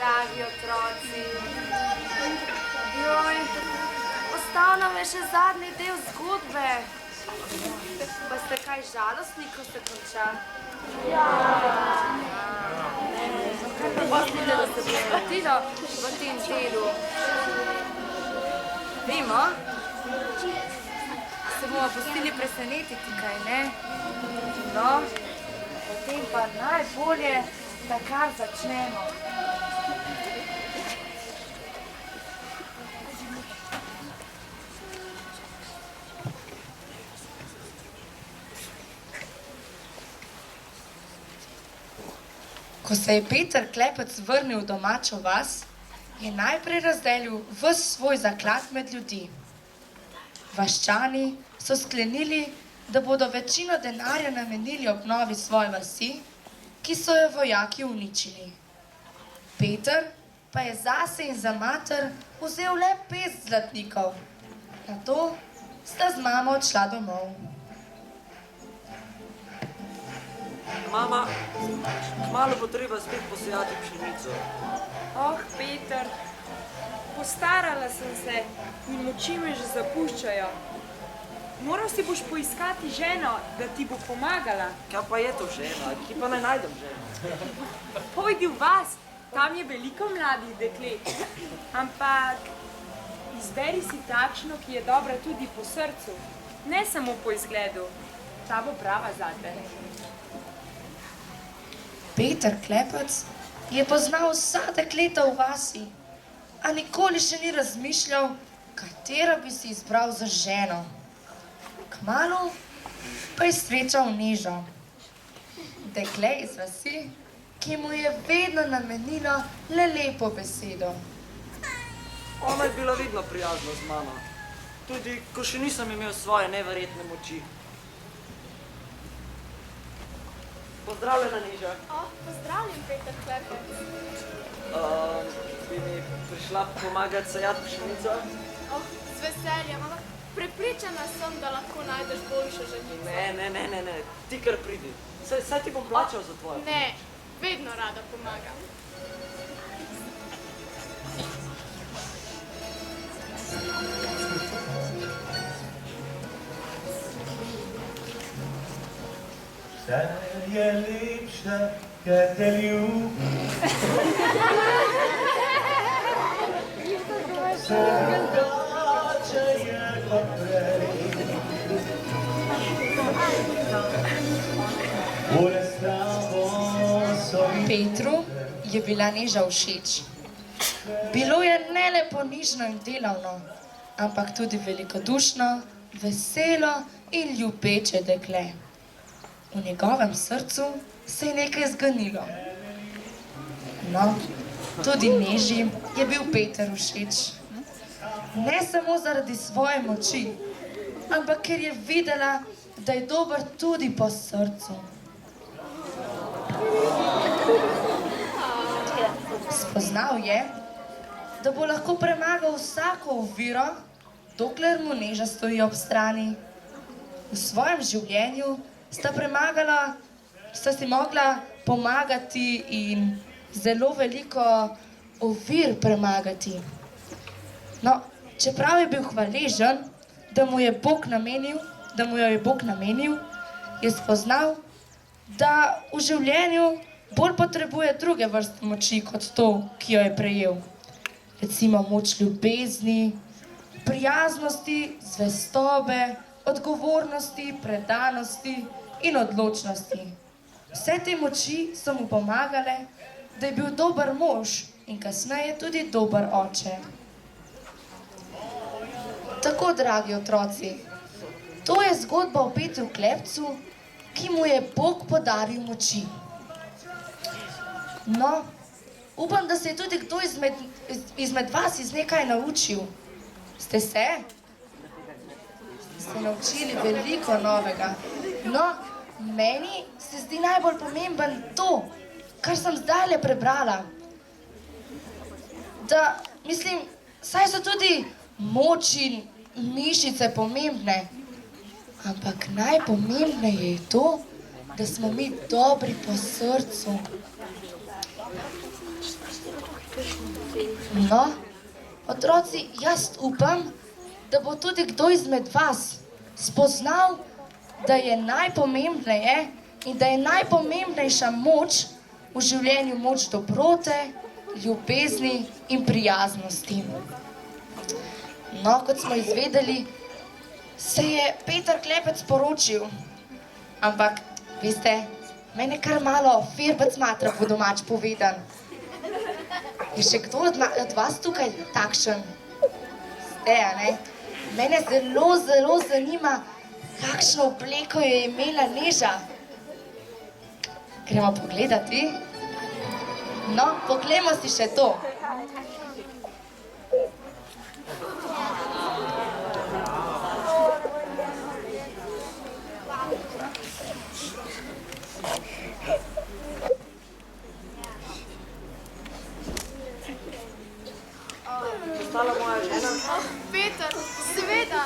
dragi otroci. Joj, ostal nam je še zadnji del zgodbe. Pa ste kaj žalostni, ko ste končali? Ja. Kaj pa mislite, da se bo zgodilo v tem delu? Vemo? Se bomo pustili presenetiti, kaj ne? No, potem pa najbolje, da kar začnemo. Ko se je Peter Klepec vrnil v domačo vas, je najprej razdelil ves svoj zaklad med ljudi. Vaščani so sklenili, da bodo večino denarja namenili obnovi svoje vasi, ki so jo vojaki uničili. Peter pa je zase in za mater vzel le 5 zlatnikov. Nato sta z mamo odšla domov. Mama, kmalu bo treba spet posejati pšenico. Oh, Peter, postarala sem se in moči me že zapuščajo. Moral si boš poiskati ženo, da ti bo pomagala. Kaj pa je to žena? Kje pa naj najdem ženo? Pojdi v vas, tam je veliko mladih deklet. Ampak izberi si takšno, ki je dobra tudi po srcu, ne samo po izgledu. Ta bo prava zate. Peter Klepec je poznal vsa dekleta v vasi, a nikoli še ni razmišljal, katero bi si izbral za ženo. Kmalu pa je srečal Nežo, dekle iz vasi, ki mu je vedno namenilo le lepo besedo. Ona je bila vedno prijazna z mano, tudi ko še nisem imel svoje neverjetne moči. Pozdravljena, Neža. Pozdravljen, Peter Klepec. Bi mi prišla pomagati sejati pšenico? Z veseljem, ampak prepričana sem, da lahko najdeš boljšo ženico. Ne, ti kar pridi. Saj ti bom plačal za tvojo. Ne, vedno rada pomagam. Vse je lepše, ker te ljubim. Vse drugače je kot prej. Ure s tabo so mi... Petru je bila Neža všeč. Bilo je ne le ponižno in delavno, ampak tudi velikodušno, veselo in ljubeče dekle. V njegovem srcu se je nekaj zganilo. No, tudi Neži je bil Peter všeč. Ne samo zaradi svoje moči, ampak ker je videla, da je dober tudi po srcu. Spoznal je, da bo lahko premagal vsako oviro, dokler mu Neža stoji ob strani. V svojem življenju sta si mogla pomagati in zelo veliko ovir premagati. No, čeprav je bil hvaležen, da mu jo je Bog namenil, je spoznal, da v življenju bolj potrebuje druge vrste moči kot to, ki jo je prejel. Recimo moč ljubezni, prijaznosti, zvestobe, odgovornosti, predanosti in odločnosti. Vse te moči so mu pomagale, da je bil dober mož in kasneje tudi dober oče. Tako, dragi otroci, to je zgodba o Petru Klepcu, ki mu je Bog podaril moči. No, upam, da se je tudi kdo izmed vas iz nekaj naučil. Ste se? Ste naučili veliko novega. No, meni se zdi najbolj pomemben to, kar sem zdajle prebrala. Da, mislim, saj so tudi moč in mišice pomembne, ampak najpomembneje je to, da smo mi dobri po srcu. No, otroci, jaz upam, da bo tudi kdo izmed vas spoznal, da je najpomembneje in da je najpomembnejša moč v življenju moč dobrote, ljubezni in prijaznosti. No, kot smo izvedeli, se je Peter Klepec poročil, ampak, veste, mene kar malo firbec matra po domač povedan. Je še kdo od vas tukaj takšen? Ste, a ne? Mene zelo zanima, kakšno obleko je imela Neža. Gremo pogledati? No, poglejmo si še to. Postala moja žena? Peter, seveda.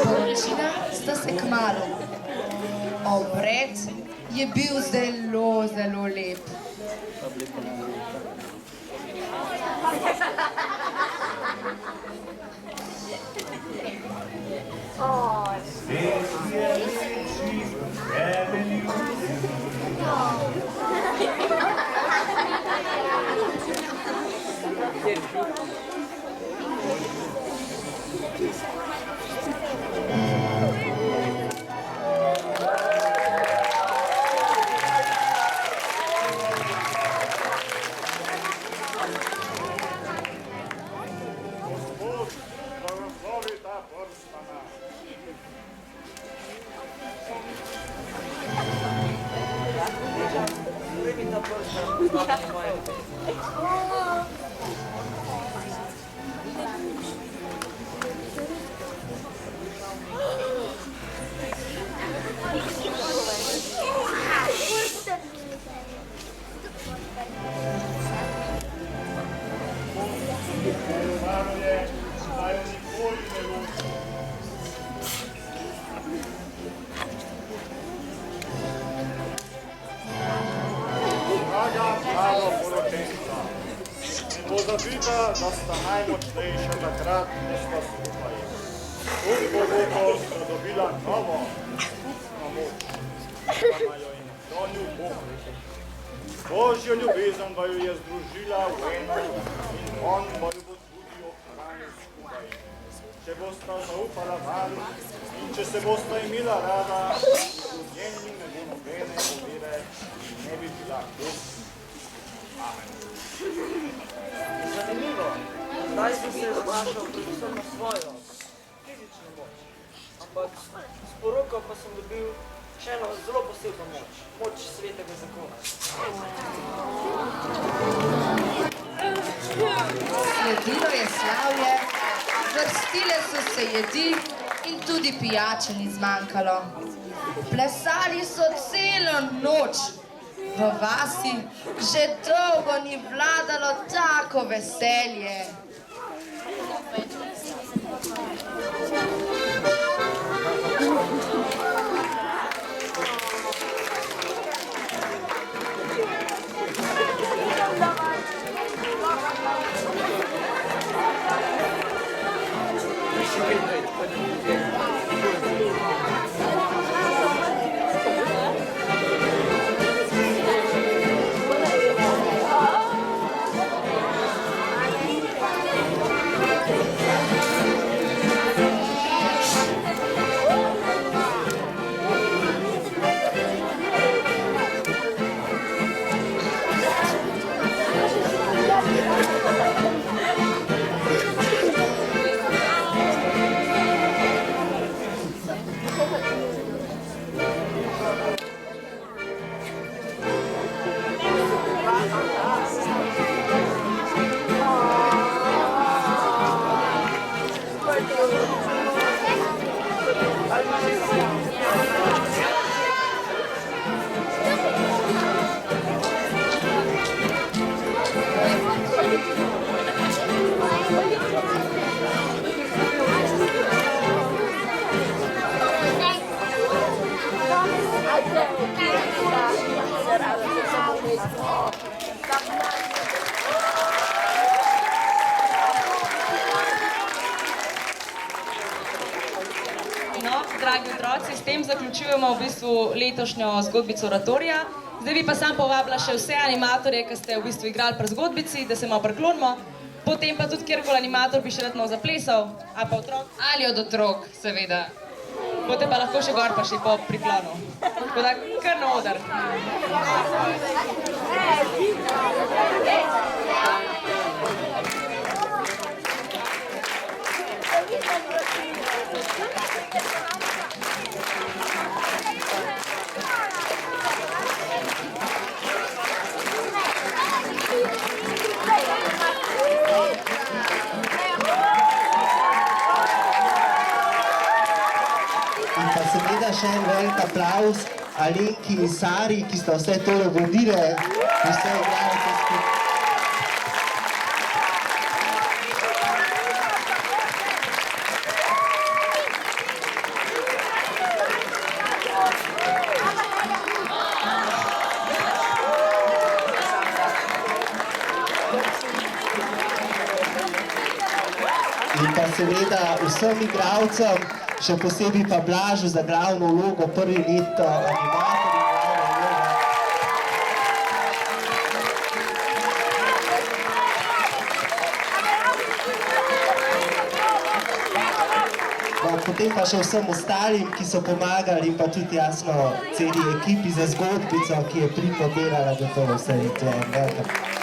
Poročila sta se kmalu. Obred je bil zelo lep. Svet je lepši, tebe ljubim. Blagoslovi ta prstana. Primi ta prsta, moje ljubezni. Varuje, da jo nikoli ne loči. Draga prava poročenca, ne pozabite, da sta najmočnejša takrat, ko sta skupaj. Bogost sta dobila novo, skupno moč, pa naj jo in naklonil Bog. Božjo ljubezen vaju je združila v eno in on vaju bo tudi ohranil skupaj. Če bosta zaupala vaju in če se bosta imela rada, v njeni ne bo nobene ovire in ne bi bila kljub. Amen. Zanimivo, zdaj sem se znašel predvsem na svojo fizično moč, ampak s poroko pa sem dobil še eno zelo posebno moč, moč svetega zakona. Sledilo je slavje, vrstile so se jedi in tudi pijače ni zmanjkalo. Plesali so celo noč. V vasi že dolgo ni vladalo tako veselje. zaključujemo v bistvu letošnjo zgodbico oratorija. Zdaj bi pa sam povabila še vse animatorje, ki ste v bistvu igrali pri zgodbici, da se malo priklonimo. Potem pa tudi kjerkoli animator bi še rad malo zaplesal, ali pa otrok. Ali od otrok, seveda. Potem pa lahko še gor pa še po priklonu. Tako da kar na oder. In pa seveda še en velik aplavz Alenki in Sari, ki sta vse tole vodile, vse igralce skupaj. In pa seveda vsem igralcem, še posebej pa Blažu za glavno vlogo, prvi leto animator in glavna vloga. Potem pa še vsem ostalim, ki so pomagali, in pa tudi jasno celi ekipi za zgodbico, ki je pripovedala gotovo vse.